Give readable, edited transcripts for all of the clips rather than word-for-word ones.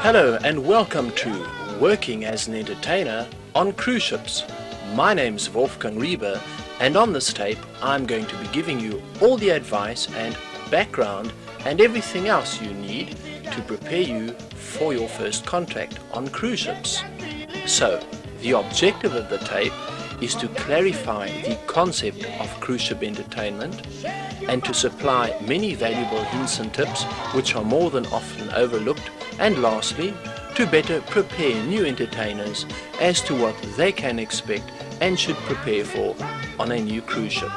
Hello and welcome to Working as an Entertainer on Cruise Ships. My name's Wolfgang Riebe, and on this tape I'm going to be giving you all the advice and background and everything else you need to prepare you for your first contract on cruise ships. So, the objective of the tape is to clarify the concept of cruise ship entertainment and to supply many valuable hints and tips which are more than often overlooked, and lastly, to better prepare new entertainers as to what they can expect and should prepare for on a new cruise ship.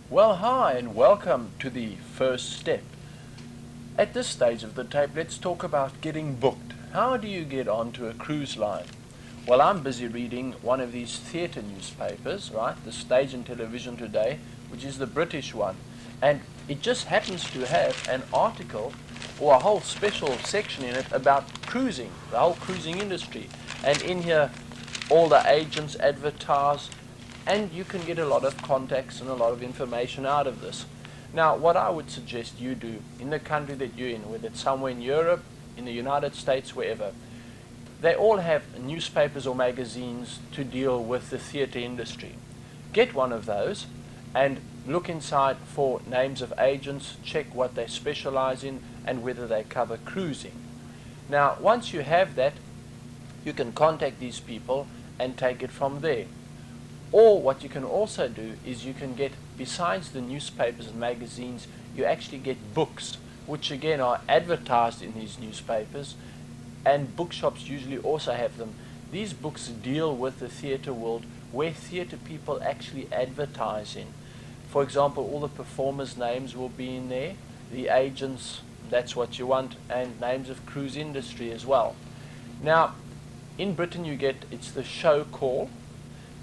Well, hi and welcome to the first step. At this stage of the tape, let's talk about getting booked. How do you get onto a cruise line? Well, I'm busy reading one of these theatre newspapers, right? The Stage and Television Today, which is the British one. And it just happens to have an article or a whole special section in it about cruising, the whole cruising industry. And in here, all the agents advertise, and you can get a lot of contacts and a lot of information out of this. Now, what I would suggest you do in the country that you're in, whether it's somewhere in Europe, in the United States, wherever, they all have newspapers or magazines to deal with the theatre industry. Get one of those and look inside for names of agents, check what they specialize in and whether they cover cruising. Now, once you have that, you can contact these people and take it from there. Or what you can also do is you can get, besides the newspapers and magazines, you actually get books, which again are advertised in these newspapers, and bookshops usually also have them. These books deal with the theatre world, where theatre people actually advertise in. For example, all the performers' names will be in there, the agents, that's what you want, and names of cruise industry as well. Now, in Britain you get, it's the show call.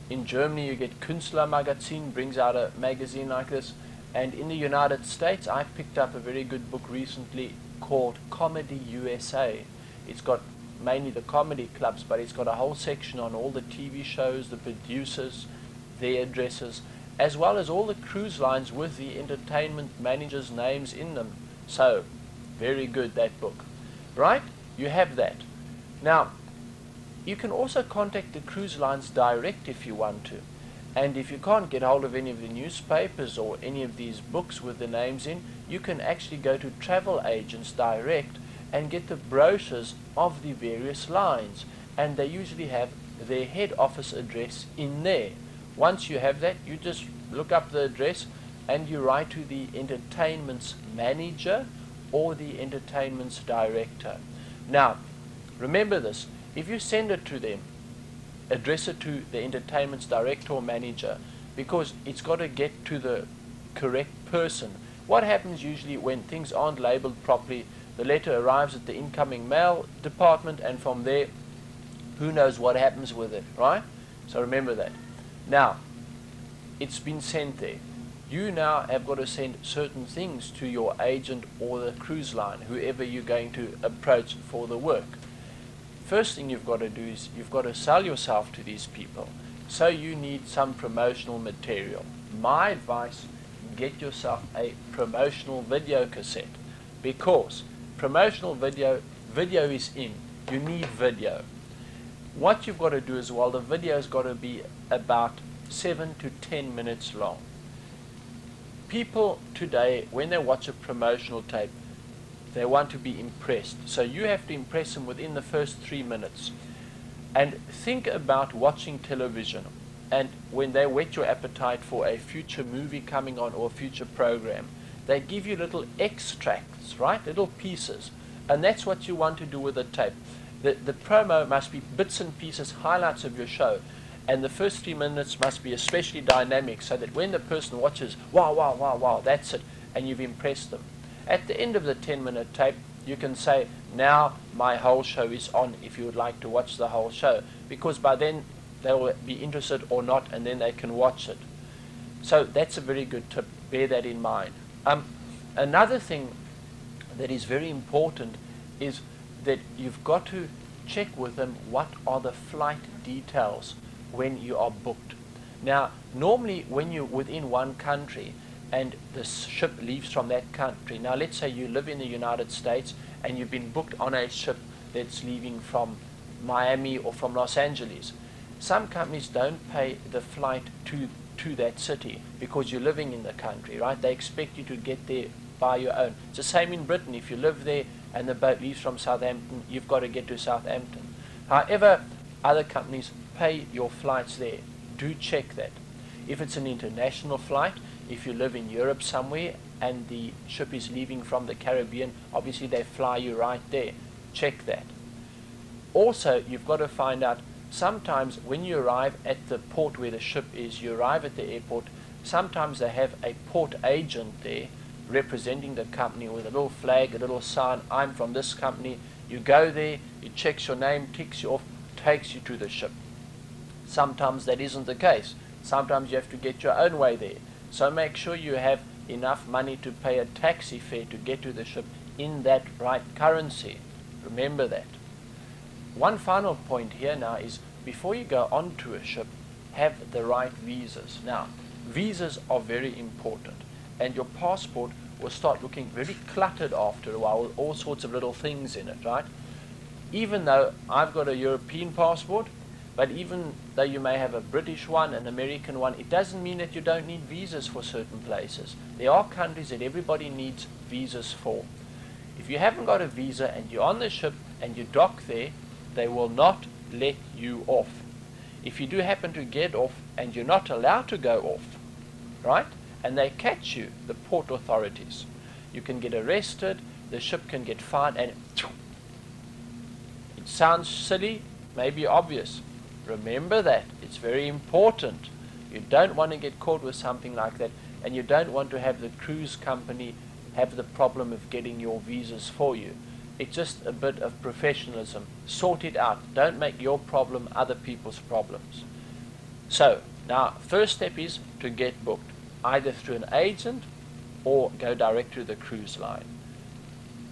In Germany you get Künstler Magazin, brings out a magazine like this, and in the United States I picked up a very good book recently called Comedy USA. It's got mainly the comedy clubs, but it's got a whole section on all the TV shows, the producers, their addresses, as well as all the cruise lines with the entertainment managers' names in them. So, very good, that book. Right? You have that. Now, you can also contact the cruise lines direct if you want to. And if you can't get hold of any of the newspapers or any of these books with the names in, you can actually go to travel agents direct and get the brochures of the various lines. And they usually have their head office address in there. Once you have that, you just look up the address and you write to the entertainment's manager or the entertainment's director. Now, remember this. If you send it to them, address it to the entertainment's director or manager, because it's got to get to the correct person. What happens usually when things aren't labeled properly, the letter arrives at the incoming mail department, and from there, who knows what happens with it, right? So remember that. Now, it's been sent there. You now have got to send certain things to your agent or the cruise line, whoever you're going to approach for the work. First thing you've got to do is you've got to sell yourself to these people. So you need some promotional material. My advice, get yourself a promotional video cassette, because promotional video is in. You need video. What you've got to do as well, the video's got to be about 7 to 10 minutes long. People today, when they watch a promotional tape, they want to be impressed. So you have to impress them within the first 3 minutes. And think about watching television, and when they whet your appetite for a future movie coming on or a future program, they give you little extracts, right? Little pieces. And that's what you want to do with a tape. The promo must be bits and pieces, highlights of your show. And the first 3 minutes must be especially dynamic, so that when the person watches, wow, wow, wow, wow, that's it, and you've impressed them. At the end of the 10-minute tape, you can say, now my whole show is on, if you would like to watch the whole show, because by then they will be interested or not, and then they can watch it. So that's a very good tip. Bear that in mind. Another thing that is very important is that you've got to check with them what are the flight details when you are booked. Now, normally when you're within one country and the ship leaves from that country, now let's say you live in the United States and you've been booked on a ship that's leaving from Miami or from Los Angeles. Some companies don't pay the flight to that city because you're living in the country, right? They expect you to get there by your own. It's the same in Britain. If you live there and the boat leaves from Southampton, you've got to get to Southampton. However, other companies pay your flights there. Do check that. If it's an international flight, if you live in Europe somewhere and the ship is leaving from the Caribbean, obviously they fly you right there. Check that. Also, you've got to find out, sometimes when you arrive at the port where the ship is, you arrive at the airport, sometimes they have a port agent there representing the company with a little flag, a little sign, I'm from this company. You go there, he checks your name, ticks you off, takes you to the ship. Sometimes that isn't the case. Sometimes you have to get your own way there. So make sure you have enough money to pay a taxi fare to get to the ship in that right currency. Remember that. One final point here now is, before you go onto a ship, have the right visas. Now, visas are very important, and your passport will start looking very cluttered after a while with all sorts of little things in it, right? Even though I've got a European passport, but even though you may have a British one, an American one, it doesn't mean that you don't need visas for certain places. There are countries that everybody needs visas for. If you haven't got a visa and you're on the ship and you dock there, they will not let you off. If you do happen to get off and you're not allowed to go off, right, and they catch you, the port authorities, you can get arrested, the ship can get fined, and it sounds silly, maybe obvious. Remember that. It's very important. You don't want to get caught with something like that, and you don't want to have the cruise company have the problem of getting your visas for you. It's just a bit of professionalism. Sort it out. Don't make your problem other people's problems. So, now, first step is to get booked, either through an agent or go direct to the cruise line.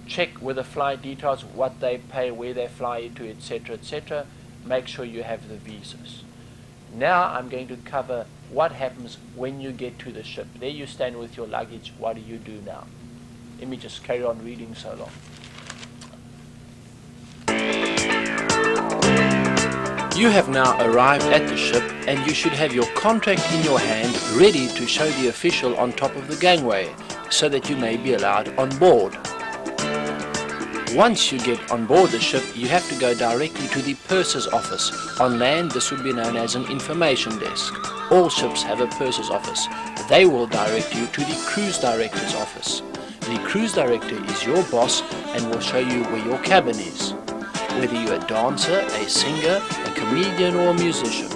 Check with the flight details, what they pay, where they fly you to, etc., etc. Make sure you have the visas. Now I'm going to cover what happens when you get to the ship. There you stand with your luggage. What do you do now? Let me just carry on reading so long. You have now arrived at the ship, and you should have your contract in your hand ready to show the official on top of the gangway so that you may be allowed on board. Once you get on board the ship, you have to go directly to the purser's office. On land, this would be known as an information desk. All ships have a purser's office. They will direct you to the cruise director's office. The cruise director is your boss and will show you where your cabin is. Whether you're a dancer, a singer, a comedian or a musician.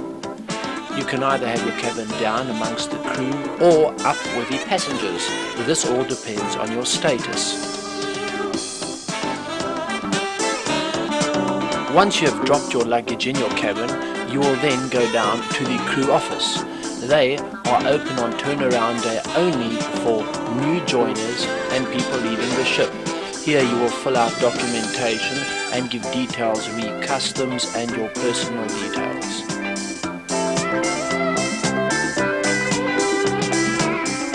You can either have your cabin down amongst the crew or up with the passengers. This all depends on your status. Once you have dropped your luggage in your cabin, you will then go down to the crew office. They are open on turnaround day only for new joiners and people leaving the ship. Here you will fill out documentation and give details re customs and your personal details.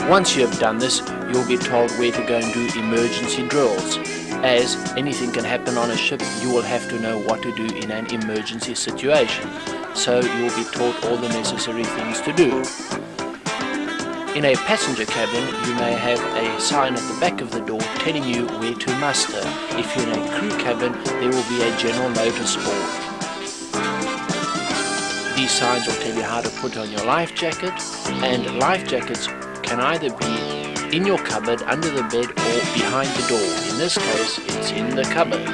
Once you have done this, you'll be told where to go and do emergency drills. As anything can happen on a ship, you will have to know what to do in an emergency situation. So you will be taught all the necessary things to do. In a passenger cabin, you may have a sign at the back of the door telling you where to muster. If you're in a crew cabin, there will be a general notice board. These signs will tell you how to put on your life jacket, and life jackets can either be in your cupboard, under the bed, or behind the door. In this case, it's in the cupboard.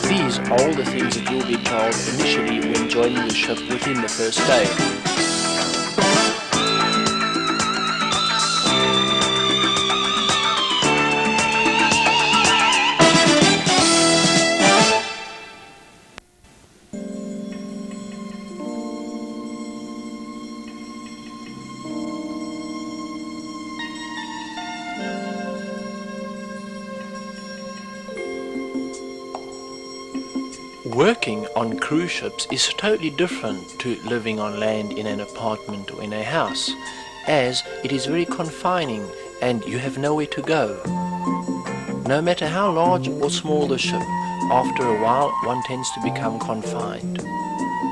These are all the things that you'll be told initially when joining the ship within the first day. Working on cruise ships is totally different to living on land in an apartment or in a house, as it is very confining and you have nowhere to go. No matter how large or small the ship, after a while one tends to become confined.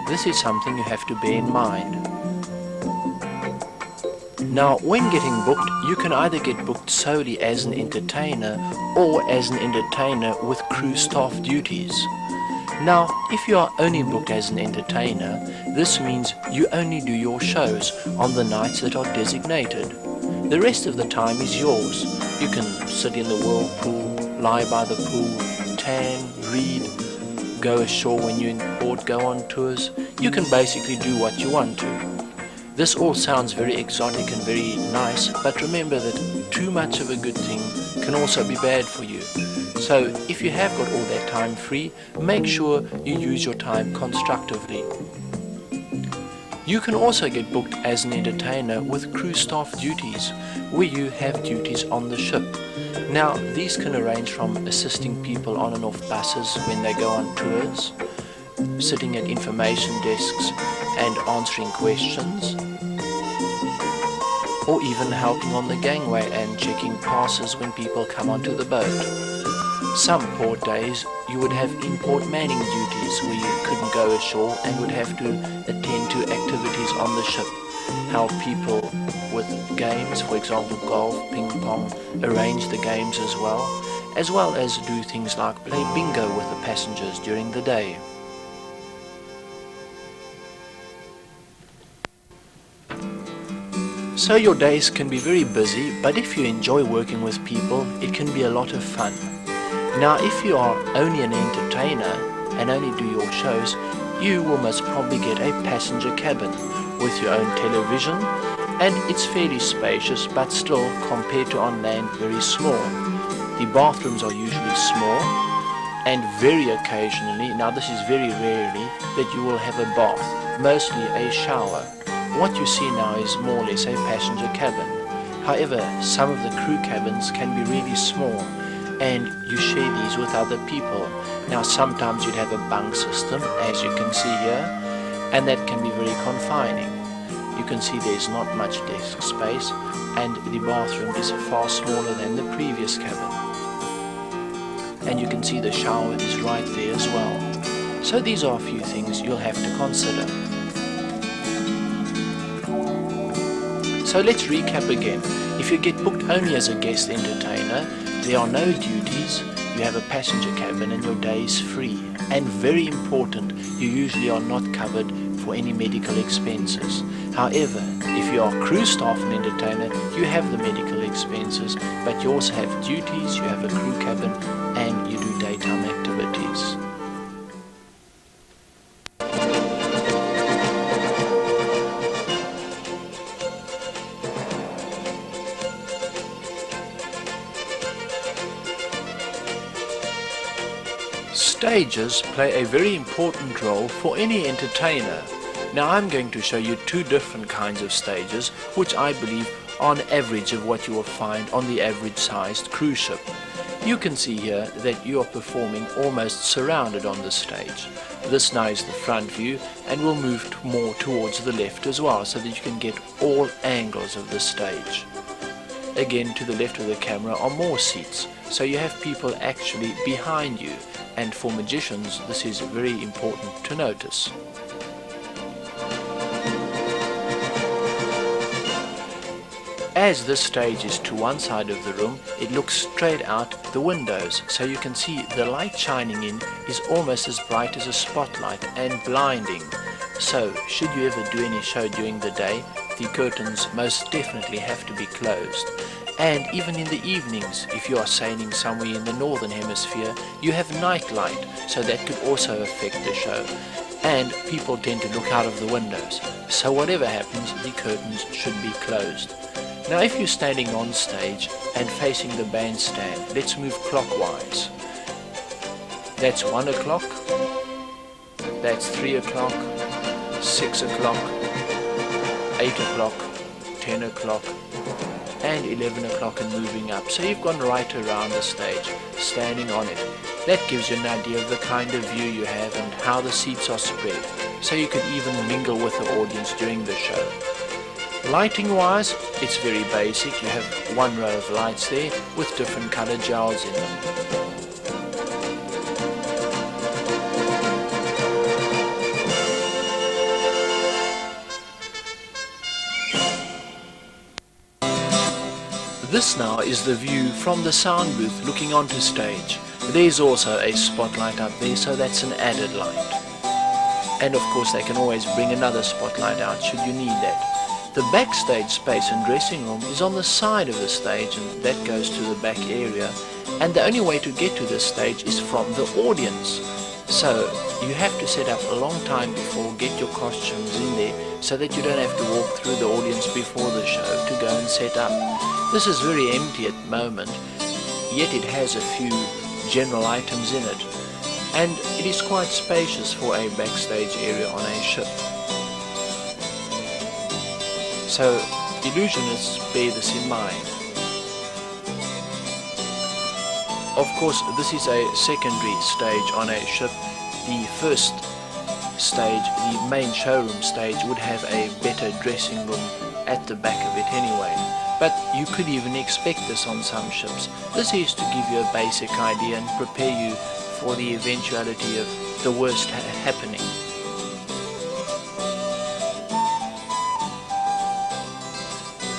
This is something you have to bear in mind. Now, when getting booked, you can either get booked solely as an entertainer or as an entertainer with crew staff duties. Now, if you are only booked as an entertainer, this means you only do your shows on the nights that are designated. The rest of the time is yours. You can sit in the whirlpool, lie by the pool, tan, read, go ashore when you're in port, go on tours. You can basically do what you want to. This all sounds very exotic and very nice, but remember that too much of a good thing can also be bad for you. So if you have got all that time free, make sure you use your time constructively. You can also get booked as an entertainer with crew staff duties, where you have duties on the ship. Now, these can range from assisting people on and off buses when they go on tours, sitting at information desks and answering questions, or even helping on the gangway and checking passes when people come onto the boat. Some port days you would have in-port manning duties where you couldn't go ashore and would have to attend to activities on the ship, help people with games, for example golf, ping pong, arrange the games as well as do things like play bingo with the passengers during the day. So your days can be very busy, but if you enjoy working with people, it can be a lot of fun. Now, if you are only an entertainer and only do your shows, you will most probably get a passenger cabin with your own television, and it's fairly spacious, but still, compared to on land, very small. The bathrooms are usually small, and very occasionally, now this is very rarely, that you will have a bath, mostly a shower. What you see now is more or less a passenger cabin. However, some of the crew cabins can be really small, and you share these with other people. Now, sometimes you'd have a bunk system, as you can see here, and that can be very confining. You can see there's not much desk space, and the bathroom is far smaller than the previous cabin. And you can see the shower is right there as well. So these are a few things you'll have to consider. So let's recap again. If you get booked only as a guest entertainer, there are no duties, you have a passenger cabin and your day is free. And very important, you usually are not covered for any medical expenses. However, if you are crew staff and entertainer, you have the medical expenses, but you also have duties, you have a crew cabin, and you do daytime activities. Stages play a very important role for any entertainer. Now I'm going to show you two different kinds of stages, which I believe are an average of what you will find on the average sized cruise ship. You can see here that you are performing almost surrounded on the stage. This now is the front view, and we'll move more towards the left as well, so that you can get all angles of the stage. Again, to the left of the camera are more seats, so you have people actually behind you, and for magicians this is very important to notice. As this stage is to one side of the room, it looks straight out the windows, so you can see the light shining in is almost as bright as a spotlight and blinding. So, should you ever do any show during the day, the curtains most definitely have to be closed. And even in the evenings, if you are sailing somewhere in the northern hemisphere, you have night light, so that could also affect the show. And people tend to look out of the windows, so whatever happens, the curtains should be closed. Now if you're standing on stage and facing the bandstand, let's move clockwise. That's 1 o'clock, that's 3 o'clock, 6 o'clock, 8 o'clock, 10 o'clock, and 11 o'clock and moving up. So you've gone right around the stage, standing on it. That gives you an idea of the kind of view you have and how the seats are spread, so you can even mingle with the audience during the show. Lighting wise, it's very basic. You have one row of lights there with different colored jowls in them. This now is the view from the sound booth looking onto stage. There's also a spotlight up there, so that's an added light. And of course they can always bring another spotlight out should you need that. The backstage space and dressing room is on the side of the stage, and that goes to the back area. And the only way to get to this stage is from the audience. So you have to set up a long time before, get your costumes in there, so that you don't have to walk through the audience before the show to go and set up. This is very empty at the moment, yet it has a few general items in it, and it is quite spacious for a backstage area on a ship. So illusionists bear this in mind. Of course, this is a secondary stage on a ship. The first stage, the main showroom stage, would have a better dressing room at the back of it anyway. But you could even expect this on some ships. This is to give you a basic idea and prepare you for the eventuality of the worst happening.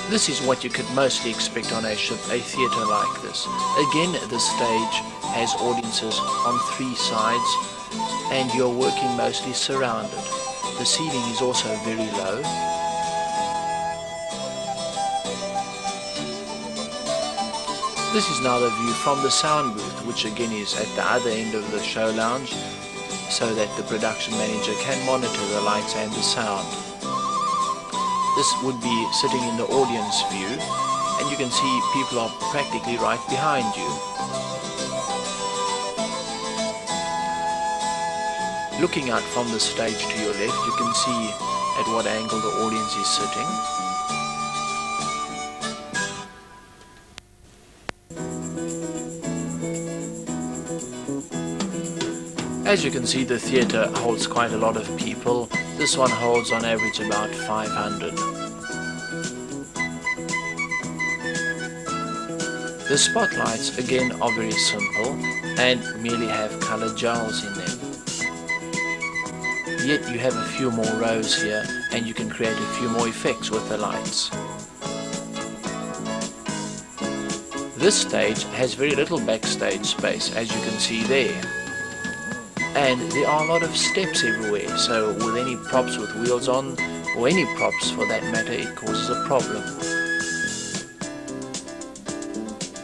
This is what you could mostly expect on a ship, a theatre like this. Again, the stage has audiences on three sides, and you're working mostly surrounded. The ceiling is also very low. This is now the view from the sound booth, which again is at the other end of the show lounge, so that the production manager can monitor the lights and the sound. This would be sitting in the audience view, and you can see people are practically right behind you. Looking out from the stage to your left, you can see at what angle the audience is sitting. As you can see, the theatre holds quite a lot of people. This one holds on average about 500. The spotlights again are very simple and merely have coloured jowls in them. Yet you have a few more rows here, and you can create a few more effects with the lights. This stage has very little backstage space, as you can see there. And there are a lot of steps everywhere, so with any props with wheels on, or any props for that matter, it causes a problem.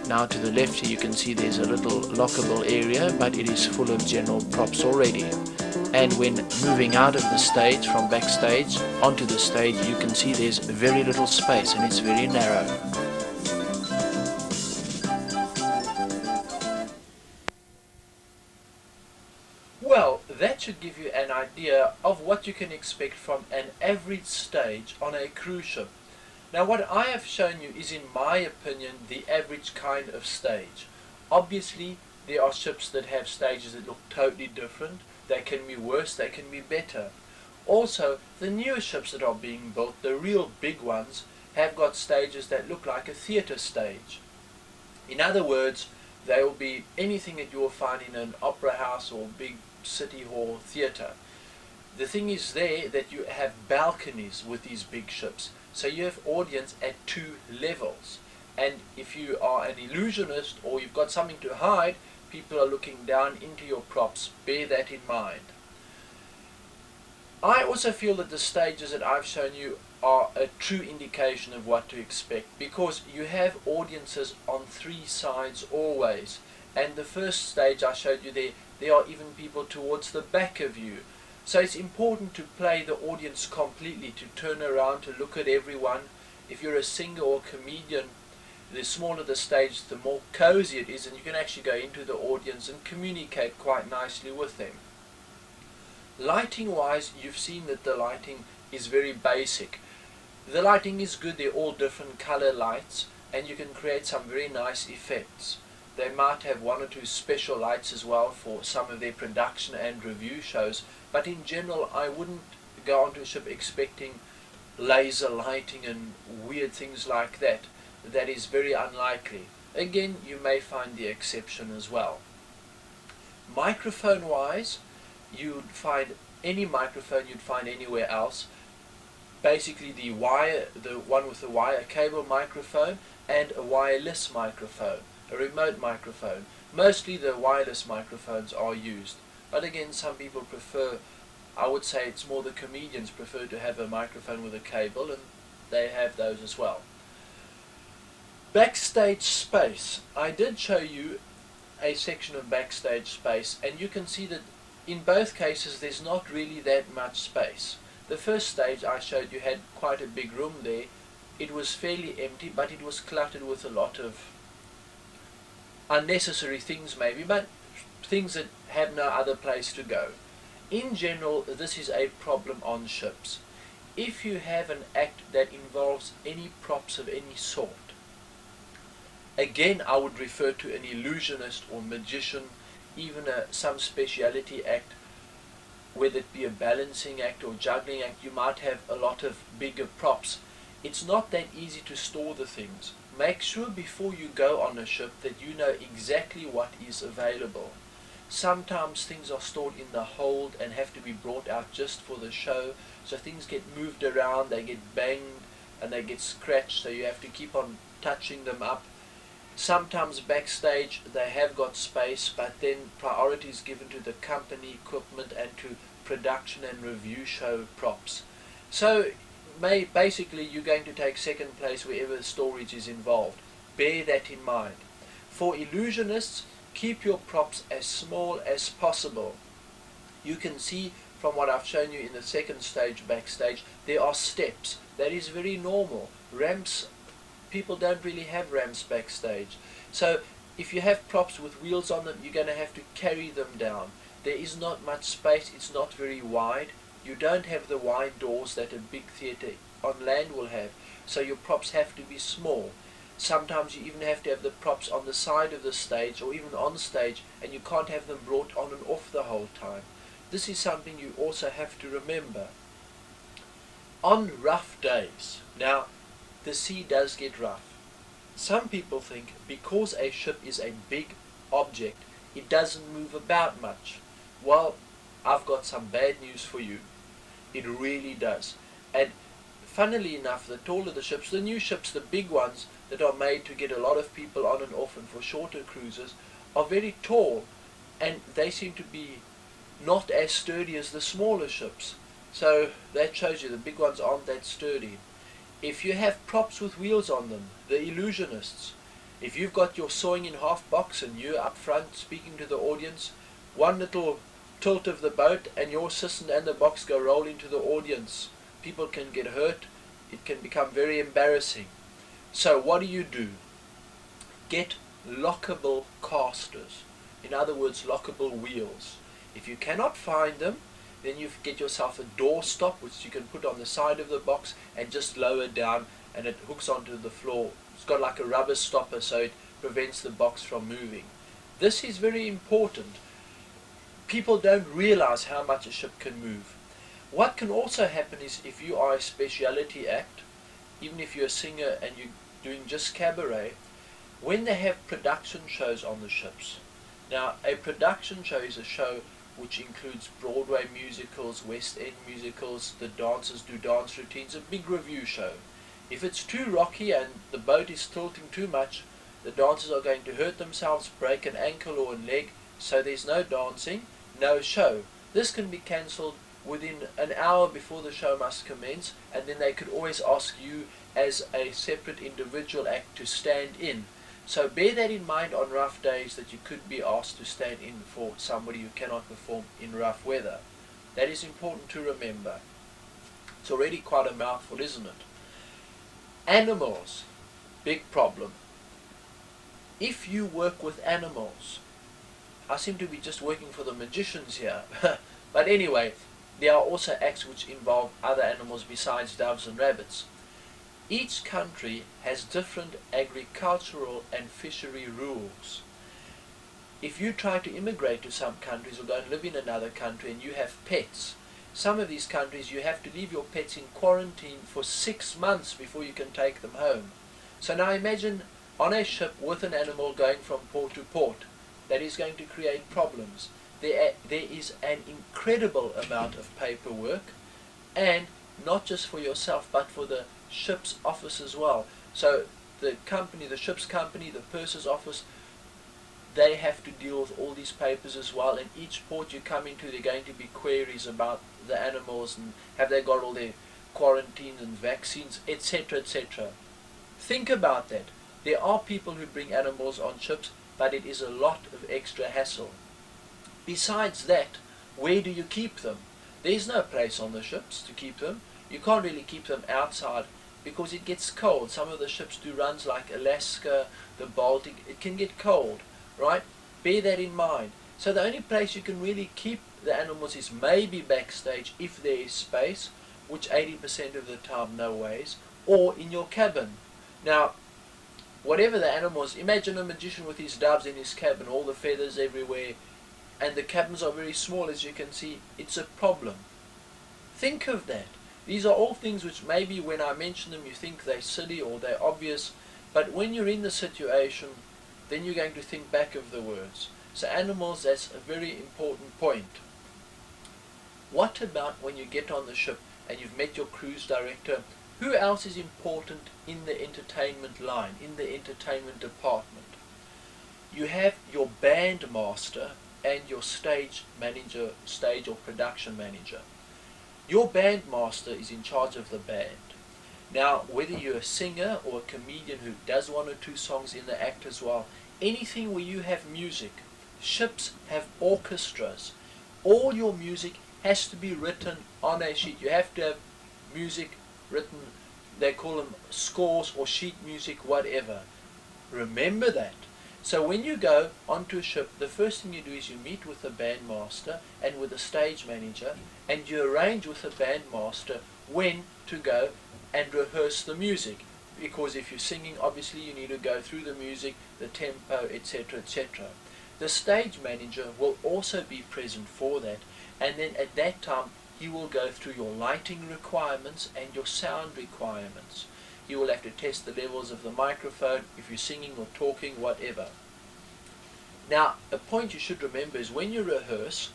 Now to the left here you can see there's a little lockable area, but it is full of general props already. And when moving out of the stage, from backstage onto the stage, you can see there's very little space and it's very narrow. Well, that should give you an idea of what you can expect from an average stage on a cruise ship. Now what I have shown you is, in my opinion, the average kind of stage. Obviously there are ships that have stages that look totally different. They can be worse, they can be better. Also, the newer ships that are being built, the real big ones, have got stages that look like a theatre stage. In other words, they will be anything that you will find in an opera house or big city hall theatre. The thing is there that you have balconies with these big ships, so you have audience at two levels, and if you are an illusionist or you've got something to hide, people are looking down into your props. Bear that in mind. I also feel that the stages that I've shown you are a true indication of what to expect, because you have audiences on three sides always, and the first stage I showed you there are even people towards the back of you. So it's important to play the audience completely, to turn around, to look at everyone. If you're a singer or comedian, the smaller the stage, the more cozy it is, and you can actually go into the audience and communicate quite nicely with them. Lighting wise, you've seen that the lighting is very basic. The lighting is good, they're all different color lights, and you can create some very nice effects. They might have one or two special lights as well for some of their production and review shows, but in general I wouldn't go onto a ship expecting laser lighting and weird things like that. That is very unlikely. Again, you may find the exception as well. Microphone wise, you'd find any microphone you'd find anywhere else. Basically the one with the wire cable microphone and a wireless microphone, a remote microphone. Mostly the wireless microphones are used, but again some people prefer, I would say it's more the comedians prefer to have a microphone with a cable, and they have those as well. Backstage space. I did show you a section of backstage space, and you can see that in both cases there's not really that much space. The first stage I showed you had quite a big room there. It was fairly empty, but it was cluttered with a lot of unnecessary things maybe, but things that have no other place to go. In general, this is a problem on ships. If you have an act that involves any props of any sort, again I would refer to an illusionist or magician, even some speciality act, whether it be a balancing act or juggling act. You might have a lot of bigger props. It's not that easy to store the things. Make sure before you go on a ship that you know exactly what is available. Sometimes things are stored in the hold and have to be brought out just for the show, so things get moved around, they get banged and they get scratched, so you have to keep on touching them up. Sometimes backstage they have got space, but then priority is given to the company equipment and to production and review show props. So basically you're going to take second place wherever storage is involved. Bear that in mind. For illusionists, keep your props as small as possible. You can see from what I've shown you in the second stage backstage, there are steps. That is very normal. Ramps, people don't really have ramps backstage. So if you have props with wheels on them, you're going to have to carry them down. There is not much space, it's not very wide. You don't have the wide doors that a big theatre on land will have, so your props have to be small. Sometimes you even have to have the props on the side of the stage or even on stage, and you can't have them brought on and off the whole time. This is something you also have to remember. On rough days, now the sea does get rough. Some people think because a ship is a big object, it doesn't move about much. Well, I've got some bad news for you. It really does. And funnily enough, the taller the ships, the new ships, the big ones that are made to get a lot of people on and off and for shorter cruises, are very tall, and they seem to be not as sturdy as the smaller ships. So that shows you the big ones aren't that sturdy. If you have props with wheels on them, the illusionists, if you've got your sawing in half box and you're up front speaking to the audience, one little tilt of the boat and your assistant and the box go roll into the audience. People can get hurt. It can become very embarrassing. So what do? Get lockable casters. In other words, lockable wheels. If you cannot find them, then you get yourself a door stop which you can put on the side of the box and just lower down, and it hooks onto the floor. It's got like a rubber stopper, so it prevents the box from moving. This is very important. People don't realize how much a ship can move. What can also happen is if you are a speciality act, even if you're a singer and you're doing just cabaret, when they have production shows on the ships. Now, a production show is a show which includes Broadway musicals, West End musicals, the dancers do dance routines, a big review show. If it's too rocky and the boat is tilting too much, the dancers are going to hurt themselves, break an ankle or a leg, so there's no dancing, no show. This can be cancelled within an hour before the show must commence, and then they could always ask you as a separate individual act to stand in. So bear that in mind on rough days, that you could be asked to stand in for somebody who cannot perform in rough weather. That is important to remember. It's already quite a mouthful, isn't it? Animals, big problem. If you work with animals, I seem to be just working for the magicians here, but anyway, there are also acts which involve other animals besides doves and rabbits. Each country has different agricultural and fishery rules. if you try to immigrate to some countries or go and live in another country and you have pets, some of these countries you have to leave your pets in quarantine for 6 months before you can take them home. So now imagine on a ship with an animal going from port to port. That is going to create problems. There is an incredible amount of paperwork, and not just for yourself but for the ship's office as well. So the company, the ship's company, the purser's office, they have to deal with all these papers as well. And each port you come into, there are going to be queries about the animals and have they got all their quarantines and vaccines, etc., etc. Think about that. There are people who bring animals on ships, but it is a lot of extra hassle. Besides that, where do you keep them? There's no place on the ships to keep them. You can't really keep them outside because it gets cold. Some of the ships do runs like Alaska, the Baltic. It can get cold, right? Bear that in mind. So the only place you can really keep the animals is maybe backstage if there is space, which 80% of the time no ways, or in your cabin. Now, whatever the animals, imagine a magician with his doves in his cabin, all the feathers everywhere, and the cabins are very small, as you can see. It's a problem. Think of that. These are all things which maybe when I mention them you think they're silly or they're obvious, but when you're in the situation, then you're going to think back of the words. So animals, that's a very important point. What about when you get on the ship and you've met your cruise director? Who else is important in the entertainment line, in the entertainment department? You have your band master and your stage manager, stage or production manager. Your band master is in charge of the band. Now, whether you're a singer or a comedian who does 1 or 2 songs in the act as well, anything where you have music, ships have orchestras. All your music has to be written on a sheet. You have to have music written, they call them scores or sheet music, whatever. Remember that. So when you go onto a ship, the first thing you do is you meet with the bandmaster and with the stage manager, and you arrange with the bandmaster when to go and rehearse the music. Because if you're singing, obviously you need to go through the music, the tempo, etc., etc. The stage manager will also be present for that, and then at that time he will go through your lighting requirements and your sound requirements. You will have to test the levels of the microphone, if you're singing or talking, whatever. Now, a point you should remember is when you rehearse,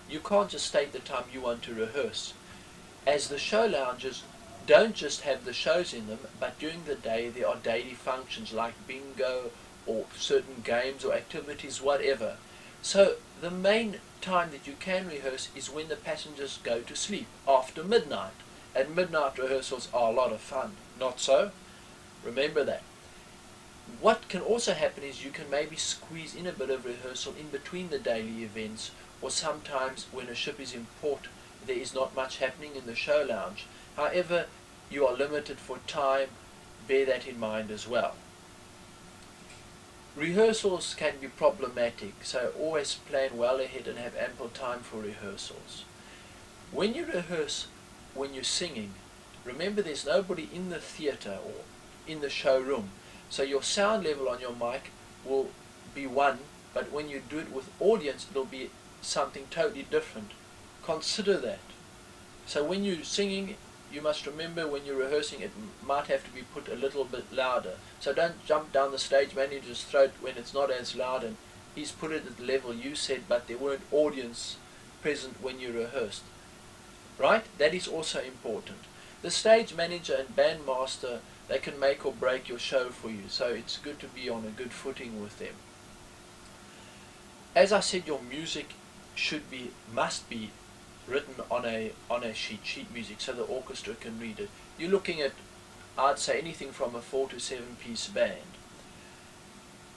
you can't just state the time you want to rehearse. As the show lounges don't just have the shows in them, but during the day there are daily functions like bingo or certain games or activities, whatever. So the main time that you can rehearse is when the passengers go to sleep, after midnight. And midnight rehearsals are a lot of fun. Not so? Remember that. What can also happen is you can maybe squeeze in a bit of rehearsal in between the daily events, or sometimes when a ship is in port there is not much happening in the show lounge. However, you are limited for time. Bear that in mind as well. Rehearsals can be problematic, so always plan well ahead and have ample time for rehearsals. When you rehearse, when you're singing, remember there's nobody in the theatre or in the showroom, so your sound level on your mic will be one, but when you do it with audience it'll be something totally different. Consider that. So when you're singing, you must remember when you're rehearsing it might have to be put a little bit louder. So don't jump down the stage manager's throat when it's not as loud and he's put it at the level you said, but there weren't audience present when you rehearsed. Right? That is also important. The stage manager and bandmaster, they can make or break your show for you, so it's good to be on a good footing with them. As I said, your music must be written on a sheet music, so the orchestra can read it. You're looking at, I'd say, anything from a 4 to 7 piece band.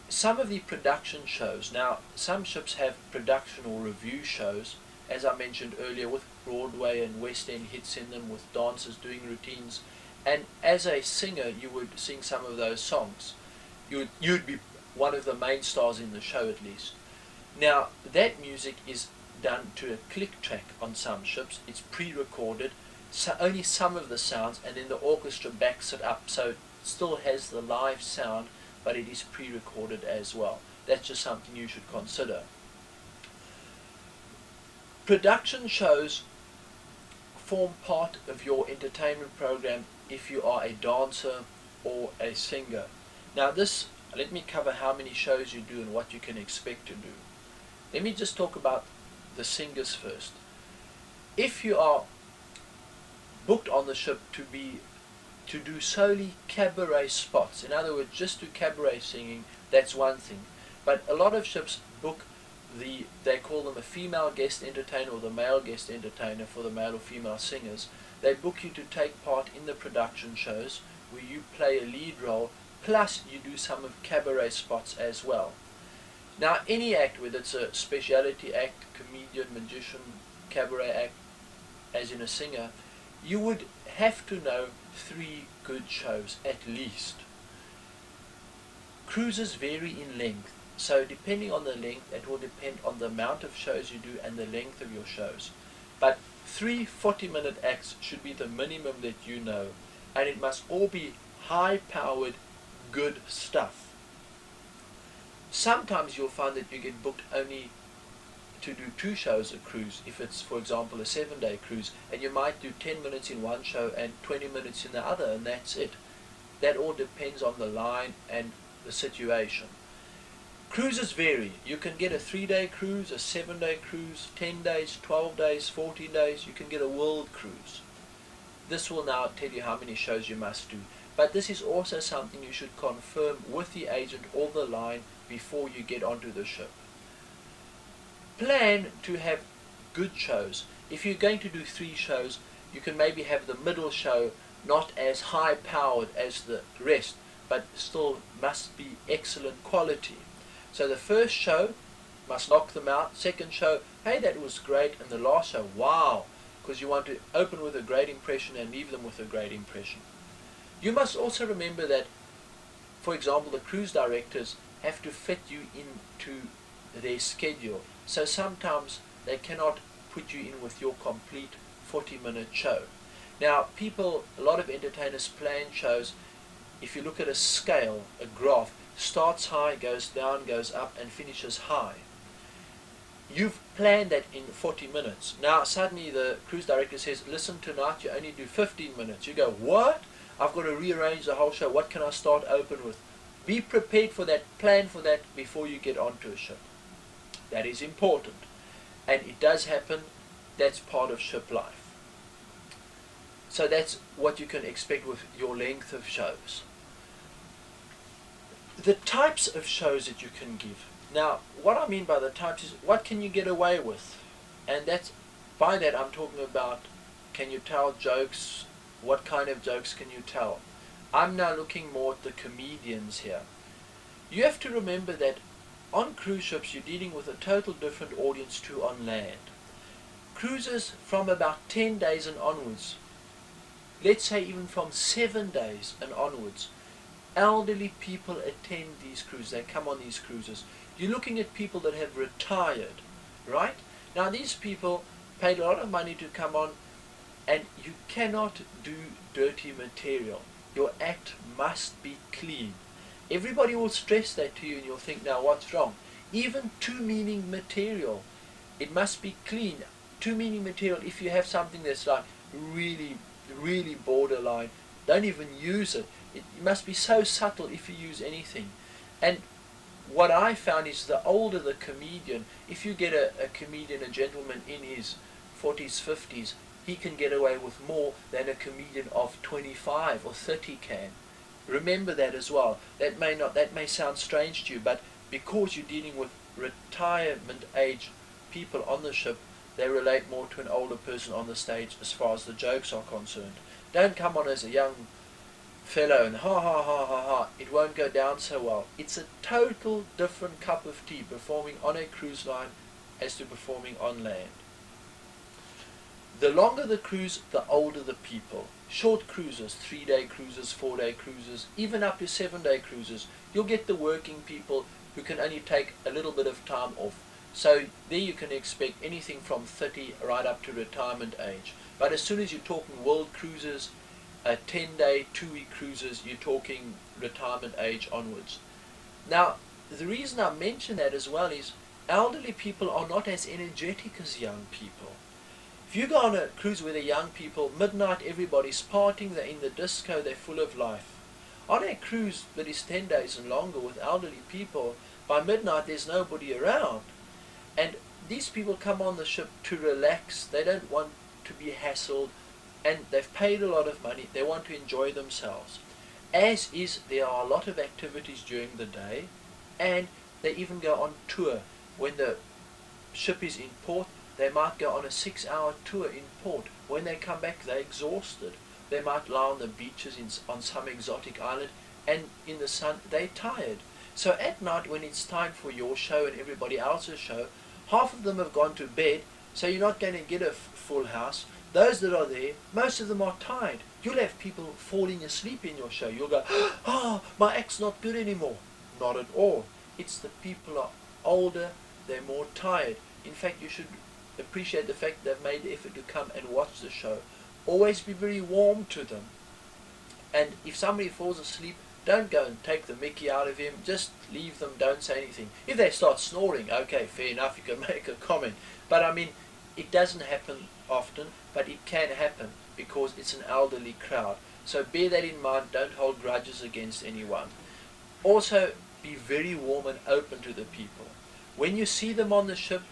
Some of the production shows, now some ships have production or review shows, as I mentioned earlier, with Broadway and West End hits in them, with dancers doing routines, and as a singer you would sing some of those songs. You'd be one of the main stars in the show at least. Now that music is done to a click track on some ships. It's pre-recorded, so only some of the sounds, and then the orchestra backs it up, so it still has the live sound, but it is pre-recorded as well. that's just something you should consider. Production shows form part of your entertainment program if you are a dancer or a singer. Now let me cover how many shows you do and what you can expect to do. Let me just talk about the singers first. If you are booked on the ship to do solely cabaret spots, in other words just do cabaret singing, that's one thing. But a lot of ships book they call them a female guest entertainer or the male guest entertainer for the male or female singers. They book you to take part in the production shows where you play a lead role, plus you do some of cabaret spots as well. Now any act, whether it's a speciality act, comedian, magician, cabaret act, as in a singer, you would have to know 3 good shows at least. Cruises vary in length, so depending on the length, it will depend on the amount of shows you do and the length of your shows. But 3 40-minute acts should be the minimum that you know, and it must all be high-powered, good stuff. Sometimes you'll find that you get booked only to do 2 shows a cruise, if it's, for example, a 7-day cruise, and you might do 10 minutes in one show and 20 minutes in the other, and that's it. That all depends on the line and the situation. Cruises vary. You can get a 3-day cruise, a 7-day cruise, 10 days, 12 days, 14 days. You can get a world cruise. This will now tell you how many shows you must do. But this is also something you should confirm with the agent or the line before you get onto the ship. Plan to have good shows. If you're going to do 3 shows, you can maybe have the middle show not as high powered as the rest, but still must be excellent quality. So the first show must knock them out. Second show, hey, that was great. And the last show, wow, because you want to open with a great impression and leave them with a great impression. You must also remember that, for example, the cruise directors have to fit you into their schedule. So sometimes they cannot put you in with your complete 40-minute show. Now, a lot of entertainers plan shows. If you look at a scale, a graph, starts high, goes down, goes up, and finishes high. You've planned that in 40 minutes. Now, suddenly the cruise director says, listen, tonight you only do 15 minutes. You go, what? I've got to rearrange the whole show. What can I start open with? Be prepared for that, plan for that before you get onto a ship. That is important. And it does happen. That's part of ship life. So that's what you can expect with your length of shows. The types of shows that you can give. Now, what I mean by the types is what can you get away with? And by that I'm talking about, can you tell jokes? What kind of jokes can you tell? I'm now looking more at the comedians here. You have to remember that on cruise ships you're dealing with a total different audience to on land. Cruises from about 10 days and onwards, let's say even from 7 days and onwards, elderly people attend these cruises. They come on these cruises. You're looking at people that have retired, right? Now these people paid a lot of money to come on, and you cannot do dirty material. Your act must be clean. Everybody will stress that to you, and you'll think, now what's wrong? Even two-meaning material, it must be clean. Two-meaning material, if you have something that's like really, really borderline, don't even use it. It must be so subtle if you use anything. And what I found is the older the comedian, if you get a comedian, a gentleman in his 40s, 50s, he can get away with more than a comedian of 25 or 30 can. Remember that as well. That may sound strange to you, but because you're dealing with retirement age people on the ship, they relate more to an older person on the stage as far as the jokes are concerned. Don't come on as a young fellow and ha ha ha ha ha. It won't go down so well. It's a total different cup of tea performing on a cruise line as to performing on land. The longer the cruise, the older the people. Short cruises, 3-day cruises, 4-day cruises, even up to 7-day cruises, you'll get the working people who can only take a little bit of time off. So there you can expect anything from 30 right up to retirement age. But as soon as you're talking world cruises, 10-day, 2-week cruises, you're talking retirement age onwards. Now, the reason I mention that as well is elderly people are not as energetic as young people. If you go on a cruise with the young people, midnight everybody's partying, they're in the disco, they're full of life. On a cruise that is 10 days and longer with elderly people, by midnight there's nobody around. And these people come on the ship to relax, they don't want to be hassled, and they've paid a lot of money, they want to enjoy themselves. As is, there are a lot of activities during the day, and they even go on tour. When the ship is in port, they might go on a 6-hour tour in port. When they come back, they're exhausted. They might lie on the beaches on some exotic island, and in the sun, they're tired. So at night, when it's time for your show and everybody else's show, half of them have gone to bed, so you're not going to get a full house. Those that are there, most of them are tired. You'll have people falling asleep in your show. You'll go, oh, my act's not good anymore. Not at all. It's the people are older, they're more tired. In fact, you should appreciate the fact they've made the effort to come and watch the show. Always be very warm to them. And if somebody falls asleep, don't go and take the mickey out of him. Just leave them, don't say anything. If they start snoring, okay, fair enough, you can make a comment. But I mean, it doesn't happen often, but it can happen because it's an elderly crowd. So bear that in mind, don't hold grudges against anyone. Also, be very warm and open to the people. When you see them on the ship,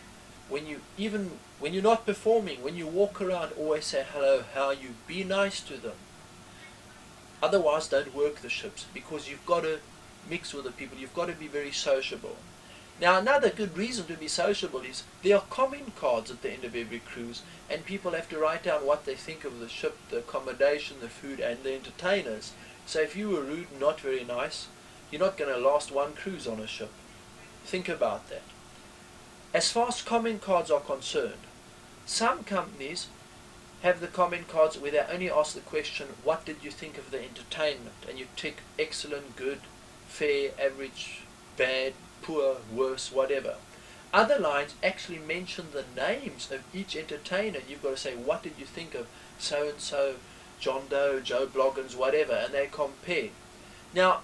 when you're not performing, when you walk around, always say hello, how are you? Be nice to them. Otherwise, don't work the ships, because you've got to mix with the people. You've got to be very sociable. Now, another good reason to be sociable is there are comment cards at the end of every cruise, and people have to write down what they think of the ship, the accommodation, the food, and the entertainers. So if you were rude and not very nice, you're not going to last one cruise on a ship. Think about that. As far as comment cards are concerned, some companies have the comment cards where they only ask the question, what did you think of the entertainment? And you tick excellent, good, fair, average, bad, poor, worse, whatever. Other lines actually mention the names of each entertainer. You've got to say, what did you think of so-and-so, John Doe, Joe Bloggins, whatever, and they compare. Now,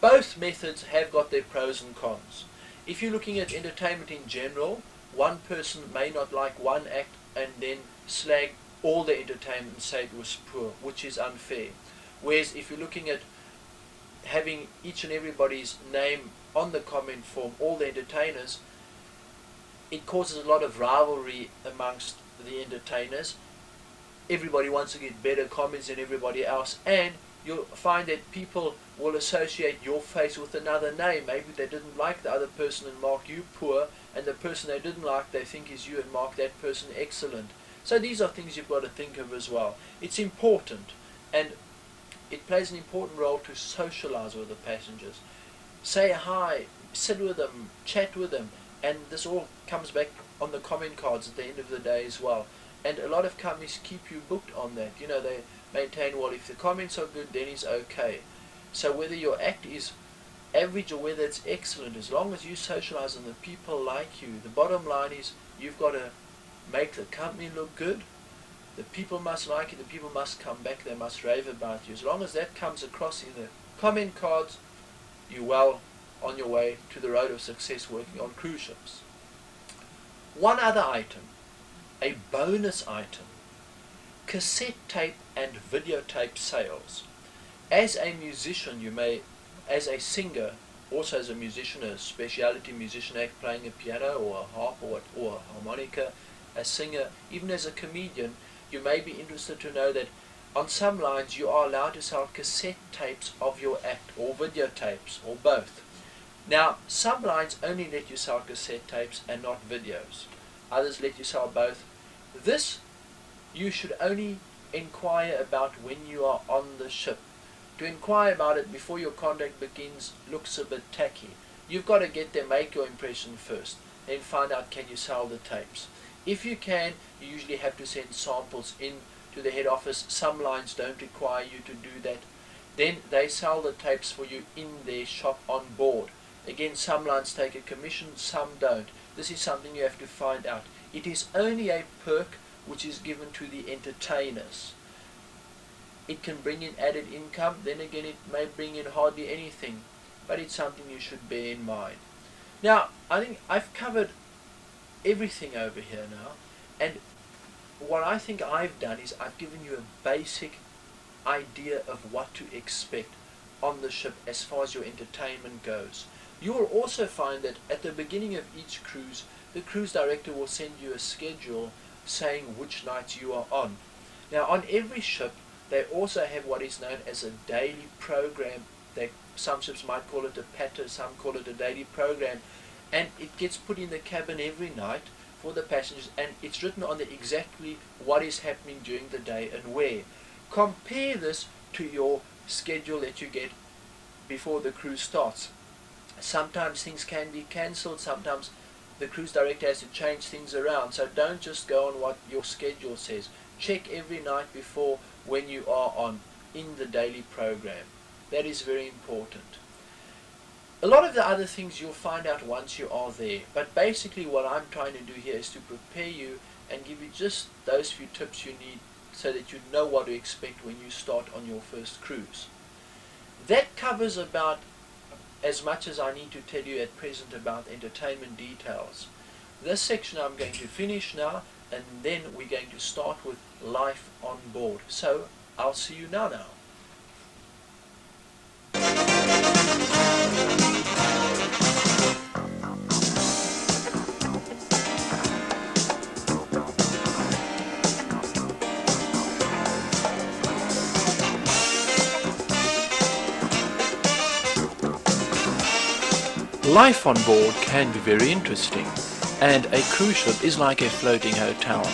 both methods have got their pros and cons. If you're looking at entertainment in general, one person may not like one act and then slag all the entertainment and say it was poor, which is unfair. Whereas if you're looking at having each and everybody's name on the comment form, all the entertainers, it causes a lot of rivalry amongst the entertainers. Everybody wants to get better comments than everybody else, and you'll find that people will associate your face with another name. Maybe they didn't like the other person and mark you poor, and the person they didn't like they think is you and mark that person excellent. So these are things you've got to think of as well. It's important, and it plays an important role to socialize with the passengers. Say hi, sit with them, chat with them, and this all comes back on the comment cards at the end of the day as well. And a lot of companies keep you booked on that. You know, they maintain, well, if the comments are good, then it's okay. So whether your act is average or whether it's excellent, as long as you socialize and the people like you, the bottom line is you've got to make the company look good. The people must like you, the people must come back, they must rave about you. As long as that comes across in the comment cards, you're well on your way to the road of success working on cruise ships. One other item, a bonus item, cassette tape and videotape sales. As a musician, you may, as a singer, also as a musician, a specialty musician act playing a piano or a harp or a harmonica, a singer, even as a comedian, you may be interested to know that on some lines you are allowed to sell cassette tapes of your act, or videotapes, or both. Now, some lines only let you sell cassette tapes and not videos. Others let you sell both. This you should only inquire about when you are on the ship. To inquire about it before your contract begins looks a bit tacky. You've got to get there, make your impression first, then find out can you sell the tapes. If you can, you usually have to send samples in to the head office. Some lines don't require you to do that. Then they sell the tapes for you in their shop on board. Again, some lines take a commission, some don't. This is something you have to find out. It is only a perk which is given to the entertainers. It can bring in added income, then again it may bring in hardly anything. but it's something you should bear in mind. Now, I think I've covered everything over here now, and what I think I've done is I've given you a basic idea of what to expect on the ship as far as your entertainment goes. You will also find that at the beginning of each cruise, the cruise director will send you a schedule saying which nights you are on. Now, on every ship, they also have what is known as a daily program. Some ships might call it a patter, some call it a daily program, and it gets put in the cabin every night for the passengers, and it's written on there exactly what is happening during the day and where. Compare this to your schedule that you get before the cruise starts. Sometimes things can be cancelled, sometimes the cruise director has to change things around, so don't just go on what your schedule says. Check every night before when you are on in the daily program. That is very important. A lot of the other things you'll find out once you are there, but basically what I'm trying to do here is to prepare you and give you just those few tips you need so that you know what to expect when you start on your first cruise. That covers about as much as I need to tell you at present about entertainment details. This section I'm going to finish now, and then we're going to start with life on board. So I'll see you now. Life on board can be very interesting, and a cruise ship is like a floating hotel,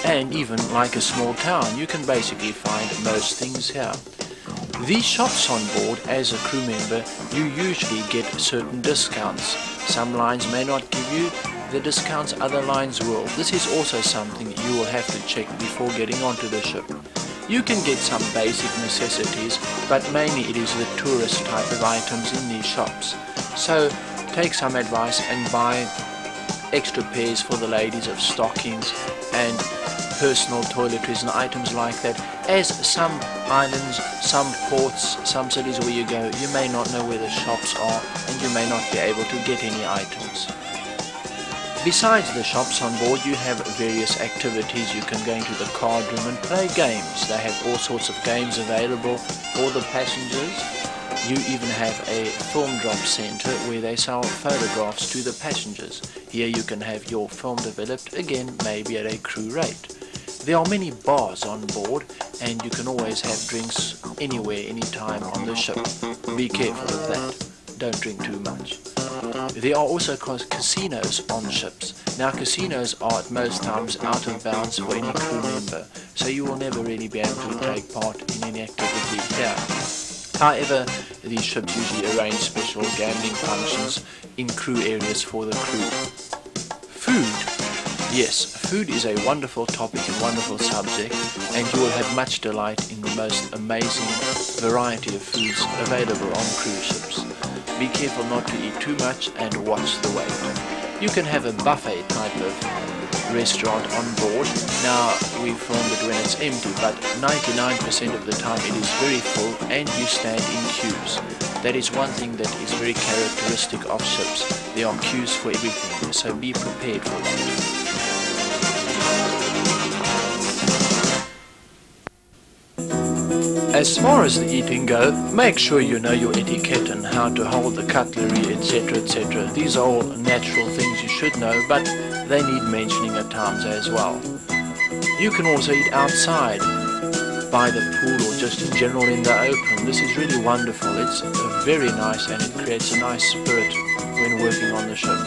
and even like a small town. You can basically find most things here. These shops on board, as a crew member, you usually get certain discounts. Some lines may not give you the discounts, other lines will. This is also something you will have to check before getting onto the ship. You can get some basic necessities, but mainly it is the tourist type of items in these shops. So take some advice and buy extra pairs for the ladies of stockings and personal toiletries and items like that, as some islands, some ports, some cities where you go, you may not know where the shops are and you may not be able to get any items. Besides the shops on board, you have various activities. You can go into the card room and play games. They have all sorts of games available for the passengers. You even have a film drop center where they sell photographs to the passengers. Here you can have your film developed, again maybe at a crew rate. There are many bars on board, and you can always have drinks anywhere, anytime on the ship. Be careful of that. Don't drink too much. There are also casinos on ships. Now casinos are at most times out of bounds for any crew member, so you will never really be able to take part in any activity here. However, these ships usually arrange special gambling functions in crew areas for the crew. Food. Yes, food is a wonderful topic and wonderful subject, and you will have much delight in the most amazing variety of foods available on cruise ships. Be careful not to eat too much and watch the weight. You can have a buffet type of restaurant on board. Now we filmed it when it's empty, but 99% of the time it is very full and you stand in queues. That is one thing that is very characteristic of ships. There are queues for everything, so be prepared for that. As far as the eating go, make sure you know your etiquette and how to hold the cutlery, etc., etc. These are all natural things you should know, but they need mentioning at times as well. You can also eat outside, by the pool or just in general in the open. This is really wonderful. It's very nice and it creates a nice spirit when working on the ship.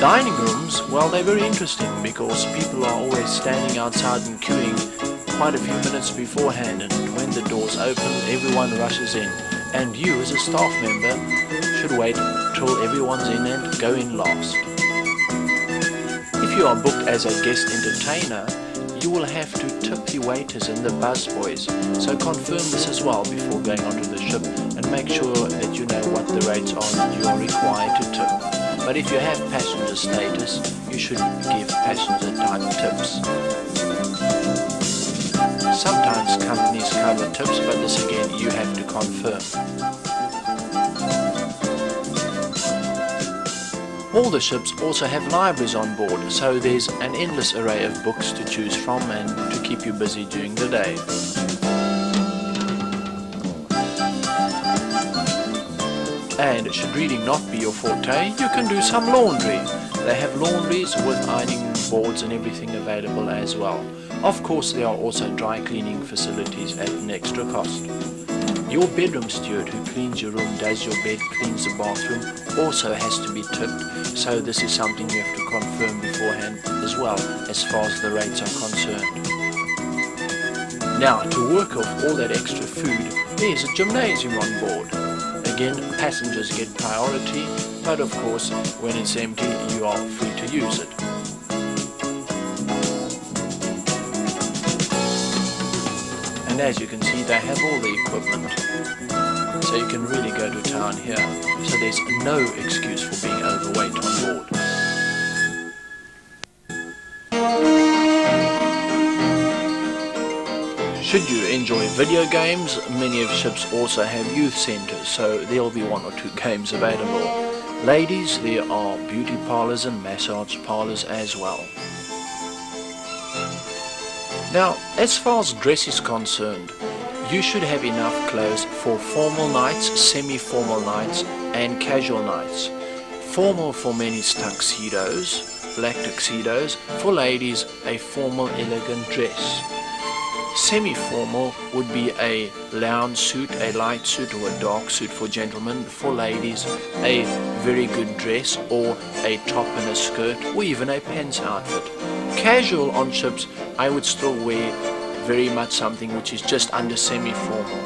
Dining rooms, well, they're very interesting because people are always standing outside and queuing quite a few minutes beforehand, and when the doors open, everyone rushes in, and you as a staff member should wait till everyone's in and go in last. If you are booked as a guest entertainer, you will have to tip the waiters and the busboys, so confirm this as well before going onto the ship and make sure that you know what the rates are that you are required to tip. But if you have passenger status, you should give passenger type tips. Sometimes companies cover tips, but this again you have to confirm. All the ships also have libraries on board, so there's an endless array of books to choose from and to keep you busy during the day. And should reading not be your forte, you can do some laundry. They have laundries with ironing boards and everything available as well. Of course, there are also dry cleaning facilities at an extra cost. Your bedroom steward who cleans your room, does your bed, cleans the bathroom, also has to be tipped, so this is something you have to confirm beforehand as well, as far as the rates are concerned. Now, to work off all that extra food, there's a gymnasium on board. Again, passengers get priority, but of course, when it's empty, you are free to use it. And as you can see, they have all the equipment, so you can really go to town here, so there's no excuse for being overweight on board. Should you enjoy video games, many of ships also have youth centres, so there'll be one or two games available. Ladies, there are beauty parlours and massage parlours as well. Now, as far as dress is concerned, you should have enough clothes for formal nights, semi-formal nights and casual nights. Formal for men is tuxedos, black tuxedos. For ladies, a formal elegant dress. Semi-formal would be a lounge suit, a light suit or a dark suit for gentlemen. For ladies, a very good dress or a top and a skirt or even a pants outfit. Casual on ships, I would still wear very much something which is just under semi-formal.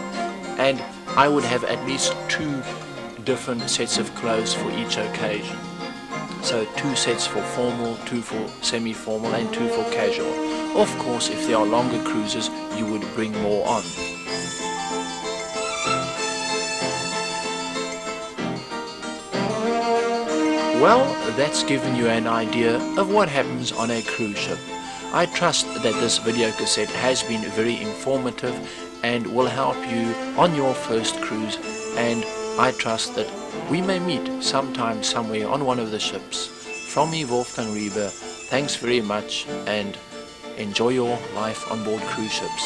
And I would have at least 2 different sets of clothes for each occasion. So 2 sets for formal, 2 for semi-formal and 2 for casual. Of course, if there are longer cruises, you would bring more on. Well, that's given you an idea of what happens on a cruise ship. I trust that this video cassette has been very informative and will help you on your first cruise, and I trust that we may meet sometime somewhere on one of the ships. From me, Wolfgang Riebe, thanks very much and enjoy your life on board cruise ships.